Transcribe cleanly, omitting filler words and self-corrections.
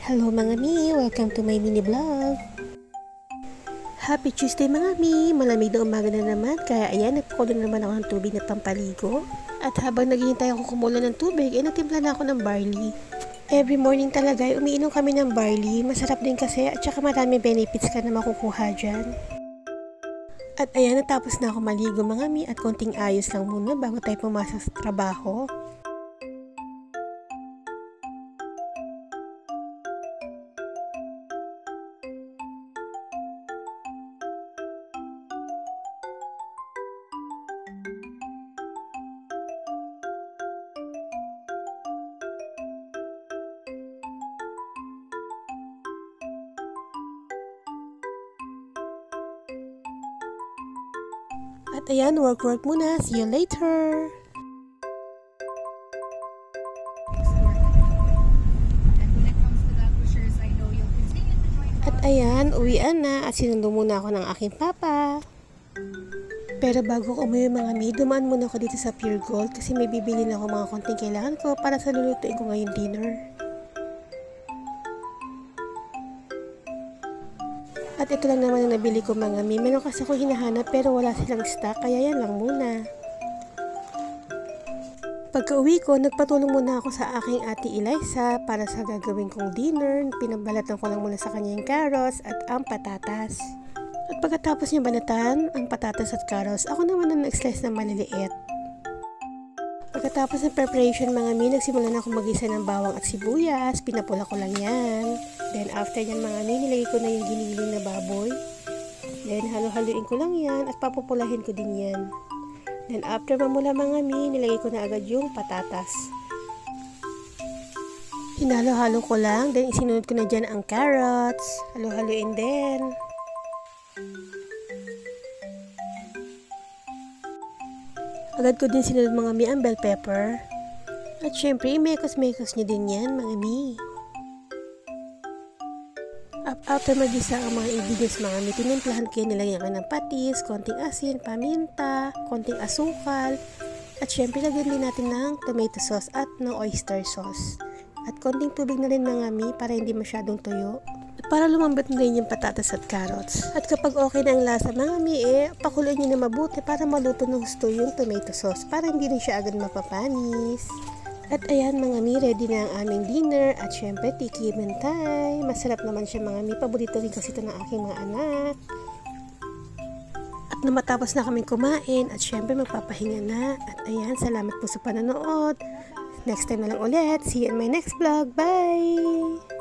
Hello mga mi! Welcome to my mini vlog! Happy Tuesday mga mi! Malamig na umaga na naman kaya ayan, nagpakulo naman ako ng tubig na pampaligo. At habang naghihintay ako kumulo ng tubig, nagtimpla na ako ng barley. Every morning talaga ay umiinom kami ng barley. Masarap din kasi at saka maraming benefits ka na makukuha dyan. At ayan, natapos na ako maligo mga mi at konting ayos lang muna bago tayo pumasok sa trabaho. At ayan, work muna. See you later! At ayan, uwian na at sinundo muna ako ng aking papa. Pero bago ko umuwi mga mi, dumaan muna ako dito sa Pure Gold kasi may bibili na ako mga konting kailangan ko para sa lulutuin ko ngayong dinner. At ito lang naman ang nabili ko mga mi. Meron kasi ako hinahanap pero wala silang stock kaya yan lang muna. Pagka uwi ko, nagpatulong muna ako sa aking ate Eliza para sa gagawin kong dinner. Pinabalatan ko lang muna sa kanya yung carrots at ang patatas. At pagkatapos niya balatan ang patatas at carrots, ako naman ang nag-slice ng maliliit. Pagkatapos ng preparation mga mi, nagsimula na ako mag-isa ng bawang at sibuyas. Pinapula ko lang yan. Then after yan mga mi, nilagay ko na yung giniling na baboy. Then halo-haluin ko lang yan at papupulahin ko din yan. Then after mamula mga mi, nilagay ko na agad yung patatas. Hinalo-halo ko lang, then isinunod ko na dyan ang carrots. Halo-haluin din. Agad ko din sinunod mga mi ang bell pepper. At syempre, mekos-mekos nyo din yan mga mi. After mag-isa ang mga ingredients mga mi, tinimplahan ko yan, nilagyan ko ng patis, konting asin, paminta, konting asukal. At syempre, lagyan din natin ng tomato sauce at ng oyster sauce. At konting tubig na rin mga mi para hindi masyadong tuyo. At para lumambot na rin yung patatas at carrots. At kapag okay na ang lasa mga mi, pakuluin nyo na mabuti para maluto ng gusto yung tomato sauce para hindi rin siya agad mapapanis. At ayan mga mi, ready na ang aming dinner at syempre tikiman time. Masarap naman siya mga mi, paborito rin kasi ito ng aking mga anak. At namatapos na kaming kumain at syempre magpapahinga na. At ayan, salamat po sa panonood. Next time na lang ulit. See you in my next vlog. Bye!